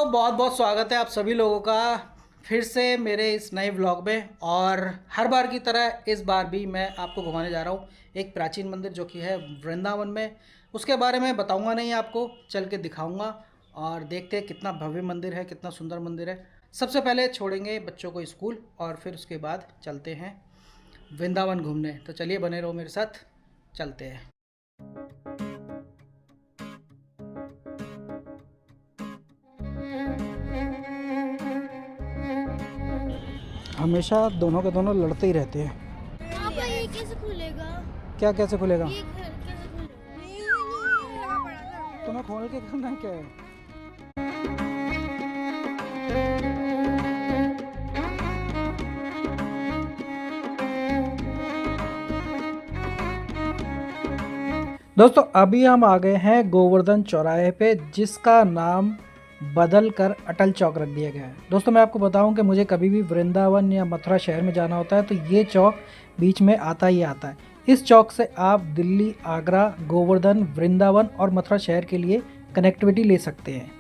बहुत बहुत स्वागत है आप सभी लोगों का फिर से मेरे इस नए व्लॉग में। और हर बार की तरह इस बार भी मैं आपको घुमाने जा रहा हूँ एक प्राचीन मंदिर जो कि है वृंदावन में। उसके बारे में बताऊँगा नहीं, आपको चल के दिखाऊँगा और देखते हैं कितना भव्य मंदिर है, कितना सुंदर मंदिर है। सबसे पहले छोड़ेंगे बच्चों को स्कूल और फिर उसके बाद चलते हैं वृंदावन घूमने। तो चलिए बने रहो मेरे साथ, चलते हैं। हमेशा दोनों के दोनों लड़ते ही रहते हैं। पापा ये कैसे खुलेगा? क्या कैसे खुलेगा? ये कैसे खुलेगा? तुम्हें खोल के करना क्या है? दोस्तों अभी हम आ गए हैं गोवर्धन चौराहे पे, जिसका नाम बदल कर अटल चौक रख दिया गया है। दोस्तों मैं आपको बताऊं कि मुझे कभी भी वृंदावन या मथुरा शहर में जाना होता है तो ये चौक बीच में आता ही आता है। इस चौक से आप दिल्ली, आगरा, गोवर्धन, वृंदावन और मथुरा शहर के लिए कनेक्टिविटी ले सकते हैं।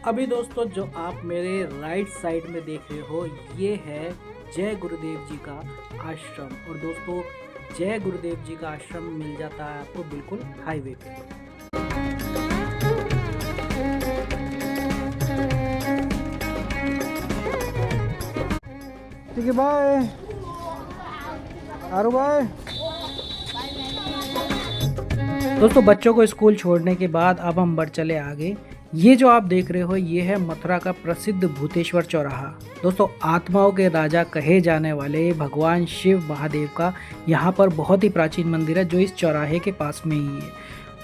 अभी दोस्तों जो आप मेरे राइट साइड में देख रहे हो ये है जय गुरुदेव जी का आश्रम। और दोस्तों जय गुरुदेव जी का आश्रम मिल जाता है आपको बिल्कुल हाईवे पे। ठीक है, बाय आरू बाय। दोस्तों बच्चों को स्कूल छोड़ने के बाद अब हम बढ़ चले आगे। ये जो आप देख रहे हो ये है मथुरा का प्रसिद्ध भूतेश्वर चौराहा। दोस्तों आत्माओं के राजा कहे जाने वाले भगवान शिव महादेव का यहाँ पर बहुत ही प्राचीन मंदिर है जो इस चौराहे के पास में ही है।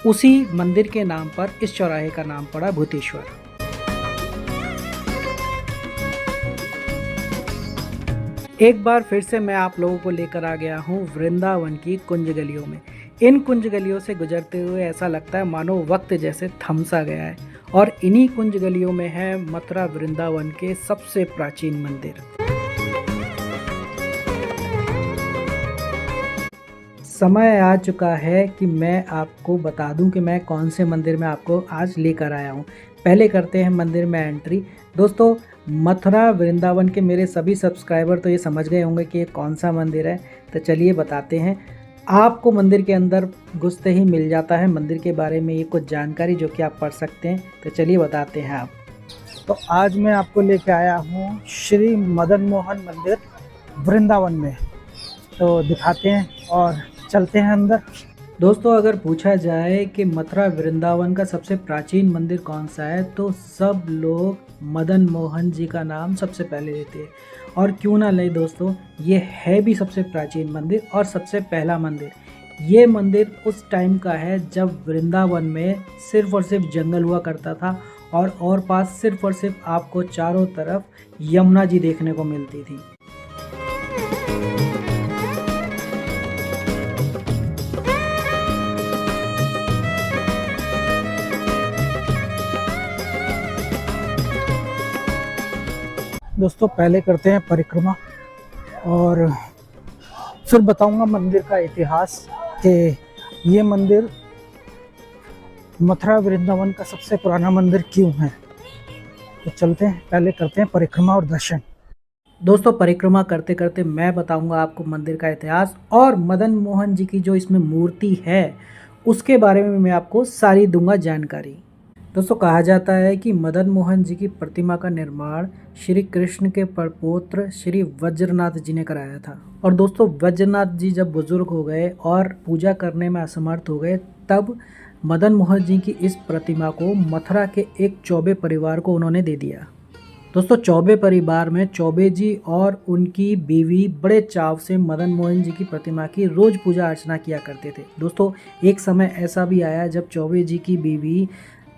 उसी मंदिर के नाम पर इस चौराहे का नाम पड़ा भूतेश्वर। एक बार फिर से मैं आप लोगों को लेकर आ गया हूँ वृंदावन की कुंज गलियों में। इन कुंज गलियों से गुजरते हुए ऐसा लगता है मानो वक्त जैसे थम सा गया है। और इन्हीं कुंज गलियों में है मथुरा वृंदावन के सबसे प्राचीन मंदिर। समय आ चुका है कि मैं आपको बता दूं कि मैं कौन से मंदिर में आपको आज लेकर आया हूं। पहले करते हैं मंदिर में एंट्री। दोस्तों मथुरा वृंदावन के मेरे सभी सब्सक्राइबर तो ये समझ गए होंगे कि ये कौन सा मंदिर है, तो चलिए बताते हैं। आपको मंदिर के अंदर घुसते ही मिल जाता है मंदिर के बारे में ये कुछ जानकारी जो कि आप पढ़ सकते हैं। तो चलिए बताते हैं आप। तो आज मैं आपको लेके आया हूँ श्री मदन मोहन मंदिर वृंदावन में, तो दिखाते हैं और चलते हैं अंदर। दोस्तों अगर पूछा जाए कि मथुरा वृंदावन का सबसे प्राचीन मंदिर कौन सा है तो सब लोग मदन मोहन जी का नाम सबसे पहले लेते हैं। और क्यों ना ले दोस्तों, ये है भी सबसे प्राचीन मंदिर और सबसे पहला मंदिर। ये मंदिर उस टाइम का है जब वृंदावन में सिर्फ और सिर्फ जंगल हुआ करता था और पास सिर्फ और सिर्फ आपको चारों तरफ यमुना जी देखने को मिलती थी। दोस्तों पहले करते हैं परिक्रमा और फिर बताऊंगा मंदिर का इतिहास कि ये मंदिर मथुरा वृंदावन का सबसे पुराना मंदिर क्यों है। तो चलते हैं, पहले करते हैं परिक्रमा और दर्शन। दोस्तों परिक्रमा करते करते मैं बताऊंगा आपको मंदिर का इतिहास और मदन मोहन जी की जो इसमें मूर्ति है उसके बारे में मैं आपको सारी दूंगा जानकारी। दोस्तों कहा जाता है कि मदन मोहन जी की प्रतिमा का निर्माण श्री कृष्ण के परपौत्र श्री वज्रनाथ जी ने कराया था। और दोस्तों वज्रनाथ जी जब बुजुर्ग हो गए और पूजा करने में असमर्थ हो गए तब मदन मोहन जी की इस प्रतिमा को मथुरा के एक चौबे परिवार को उन्होंने दे दिया। दोस्तों चौबे परिवार में चौबे जी और उनकी बीवी बड़े चाव से मदन मोहन जी की प्रतिमा की रोज पूजा अर्चना किया करते थे। दोस्तों एक समय ऐसा भी आया जब चौबे जी की बीवी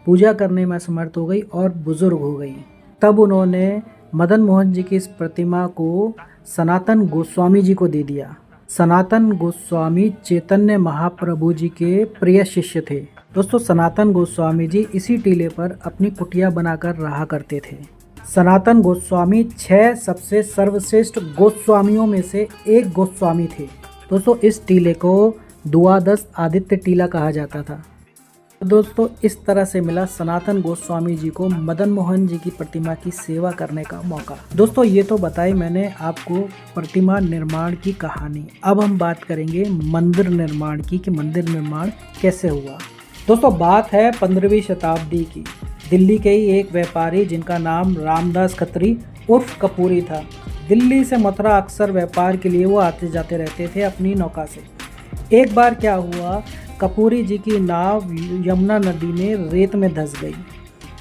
पूजा करने में असमर्थ हो गई और बुजुर्ग हो गई। तब उन्होंने मदन मोहन जी की इस प्रतिमा को सनातन गोस्वामी जी को दे दिया। सनातन गोस्वामी चैतन्य महाप्रभु जी के प्रिय शिष्य थे। दोस्तों सनातन गोस्वामी जी इसी टीले पर अपनी कुटिया बनाकर रहा करते थे। सनातन गोस्वामी 6 सबसे सर्वश्रेष्ठ गोस्वामियों में से एक गोस्वामी थे। दोस्तों इस टीले को द्वादश आदित्य टीला कहा जाता था। दोस्तों इस तरह से मिला सनातन गोस्वामी जी को मदन मोहन जी की प्रतिमा की सेवा करने का मौका। दोस्तों ये तो बताई मैंने आपको प्रतिमा निर्माण की कहानी। अब हम बात करेंगे मंदिर निर्माण की कि मंदिर निर्माण कैसे हुआ। दोस्तों बात है 15वीं शताब्दी की। दिल्ली के ही एक व्यापारी जिनका नाम रामदास खत्री उर्फ कपूरी था। दिल्ली से मथुरा अक्सर व्यापार के लिए वो आते जाते रहते थे अपनी नौका से। एक बार क्या हुआ, कपूरी जी की नाव यमुना नदी में रेत में धंस गई।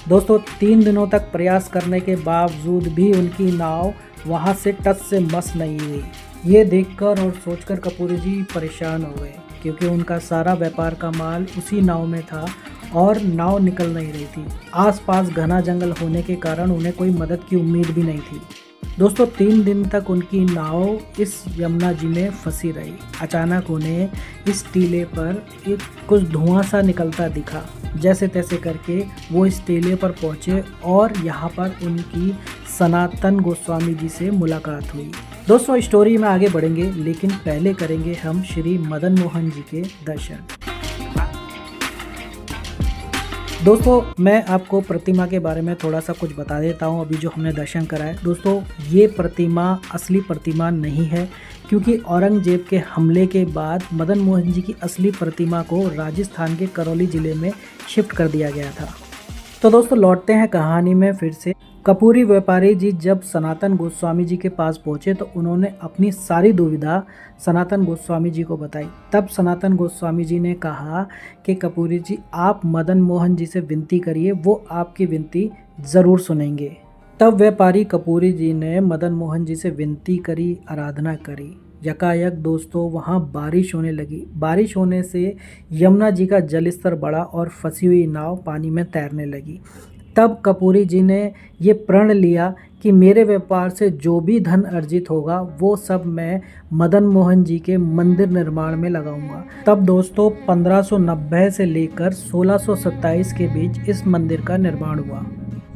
दोस्तों 3 दिनों तक प्रयास करने के बावजूद भी उनकी नाव वहां से टस से मस नहीं हुई। ये देखकर और सोचकर कपूरी जी परेशान हो गए, क्योंकि उनका सारा व्यापार का माल उसी नाव में था और नाव निकल नहीं रही थी। आसपास घना जंगल होने के कारण उन्हें कोई मदद की उम्मीद भी नहीं थी। दोस्तों 3 दिन तक उनकी नाव इस यमुना जी में फंसी रही। अचानक उन्हें इस टीले पर एक कुछ धुआं सा निकलता दिखा। जैसे तैसे करके वो इस टीले पर पहुंचे और यहाँ पर उनकी सनातन गोस्वामी जी से मुलाकात हुई। दोस्तों स्टोरी में आगे बढ़ेंगे, लेकिन पहले करेंगे हम श्री मदन मोहन जी के दर्शन। दोस्तों मैं आपको प्रतिमा के बारे में थोड़ा सा कुछ बता देता हूँ। अभी जो हमने दर्शन करा है, दोस्तों ये प्रतिमा असली प्रतिमा नहीं है, क्योंकि औरंगजेब के हमले के बाद मदन मोहन जी की असली प्रतिमा को राजस्थान के करौली ज़िले में शिफ्ट कर दिया गया था। तो दोस्तों लौटते हैं कहानी में फिर से। कपूरी व्यापारी जी जब सनातन गोस्वामी जी के पास पहुंचे तो उन्होंने अपनी सारी दुविधा सनातन गोस्वामी जी को बताई। तब सनातन गोस्वामी जी ने कहा कि कपूरी जी आप मदन मोहन जी से विनती करिए, वो आपकी विनती ज़रूर सुनेंगे। तब व्यापारी कपूरी जी ने मदन मोहन जी से विनती करी, आराधना करी। यकायक दोस्तों वहाँ बारिश होने लगी। बारिश होने से यमुना जी का जल स्तर बढ़ा और फंसी हुई नाव पानी में तैरने लगी। तब कपूरी जी ने ये प्रण लिया कि मेरे व्यापार से जो भी धन अर्जित होगा वो सब मैं मदन मोहन जी के मंदिर निर्माण में लगाऊंगा। तब दोस्तों 1590 से लेकर 1627 के बीच इस मंदिर का निर्माण हुआ।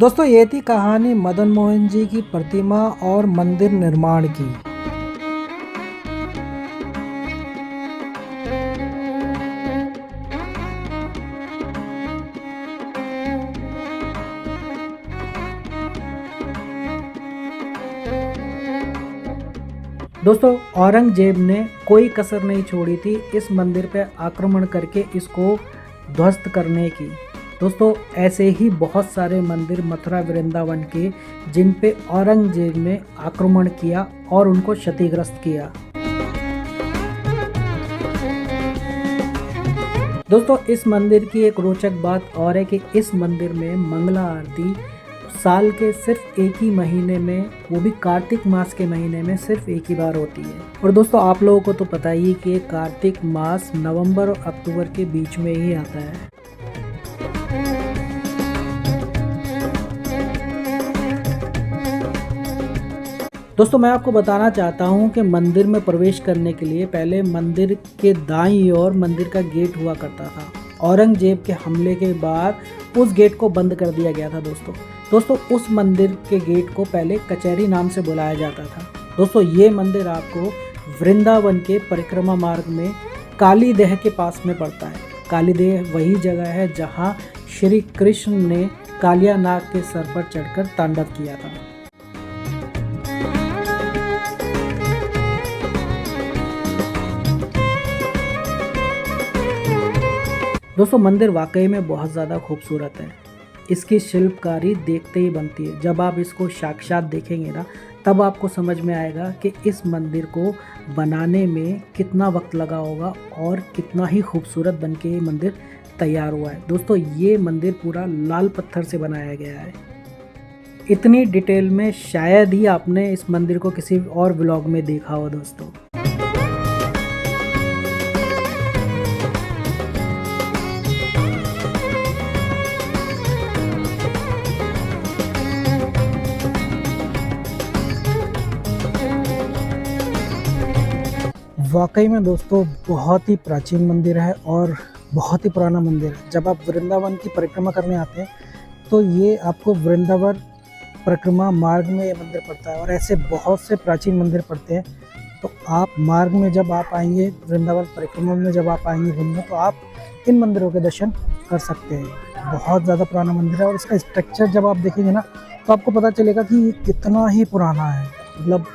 दोस्तों ये थी कहानी मदन मोहन जी की प्रतिमा और मंदिर निर्माण की। दोस्तों औरंगजेब ने कोई कसर नहीं छोड़ी थी इस मंदिर पर आक्रमण करके इसको ध्वस्त करने की। दोस्तों ऐसे ही बहुत सारे मंदिर मथुरा वृंदावन के जिन पे औरंगजेब ने आक्रमण किया और उनको क्षतिग्रस्त किया। दोस्तों इस मंदिर की एक रोचक बात और है कि इस मंदिर में मंगला आरती साल के सिर्फ एक ही महीने में, वो भी कार्तिक मास के महीने में सिर्फ एक ही बार होती है। और दोस्तों आप लोगों को तो पता ही कि कार्तिक मास नवंबर और अक्टूबर के बीच में ही आता है। दोस्तों मैं आपको बताना चाहता हूं कि मंदिर में प्रवेश करने के लिए पहले मंदिर के दाईं ओर मंदिर का गेट हुआ करता था। औरंगजेब के हमले के बाद उस गेट को बंद कर दिया गया था। दोस्तों उस मंदिर के गेट को पहले कचहरी नाम से बुलाया जाता था। दोस्तों ये मंदिर आपको वृंदावन के परिक्रमा मार्ग में कालीदेह के पास में पड़ता है। कालीदेह वही जगह है जहां श्री कृष्ण ने कालिया नाग के सर पर चढ़कर तांडव किया था। दोस्तों मंदिर वाकई में बहुत ज़्यादा खूबसूरत है। इसकी शिल्पकारी देखते ही बनती है। जब आप इसको साक्षात देखेंगे ना, तब आपको समझ में आएगा कि इस मंदिर को बनाने में कितना वक्त लगा होगा और कितना ही खूबसूरत बन के ये मंदिर तैयार हुआ है। दोस्तों ये मंदिर पूरा लाल पत्थर से बनाया गया है। इतनी डिटेल में शायद ही आपने इस मंदिर को किसी और व्लॉग में देखा हो दोस्तों। वाकई में दोस्तों बहुत ही प्राचीन मंदिर है और बहुत ही पुराना मंदिर है। जब आप वृंदावन की परिक्रमा करने आते हैं तो ये आपको वृंदावन परिक्रमा मार्ग में ये मंदिर पड़ता है और ऐसे बहुत से प्राचीन मंदिर पड़ते हैं। तो आप मार्ग में जब आप आएंगे, वृंदावन परिक्रमा में जब आप आएंगे घूमने, तो आप इन मंदिरों के दर्शन कर सकते हैं। बहुत ज़्यादा पुराना मंदिर है और इसका स्ट्रक्चर जब आप देखेंगे ना तो आपको पता चलेगा कि ये कितना ही पुराना है, मतलब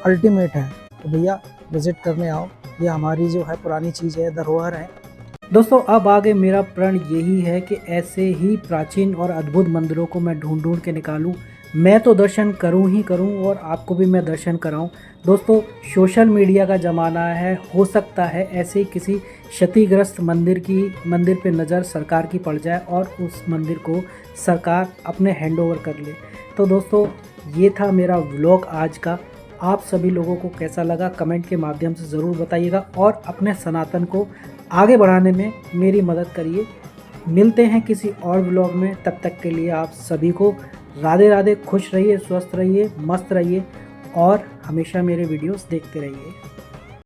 अल्टीमेट है। तो भैया विज़िट करने आओ, ये हमारी जो है पुरानी चीज़ है, धरोहर है। दोस्तों अब आगे मेरा प्रण यही है कि ऐसे ही प्राचीन और अद्भुत मंदिरों को मैं ढूंढ ढूंढ के निकालूं, मैं तो दर्शन करूं ही करूं और आपको भी मैं दर्शन कराऊं। दोस्तों सोशल मीडिया का ज़माना है, हो सकता है ऐसे ही किसी क्षतिग्रस्त मंदिर पे नज़र सरकार की पड़ जाए और उस मंदिर को सरकार अपने हैंडओवर कर ले। तो दोस्तों ये था मेरा व्लॉग आज का। आप सभी लोगों को कैसा लगा कमेंट के माध्यम से ज़रूर बताइएगा और अपने सनातन को आगे बढ़ाने में मेरी मदद करिए। मिलते हैं किसी और व्लॉग में, तब तक के लिए आप सभी को राधे राधे। खुश रहिए, स्वस्थ रहिए, मस्त रहिए और हमेशा मेरे वीडियोस देखते रहिए।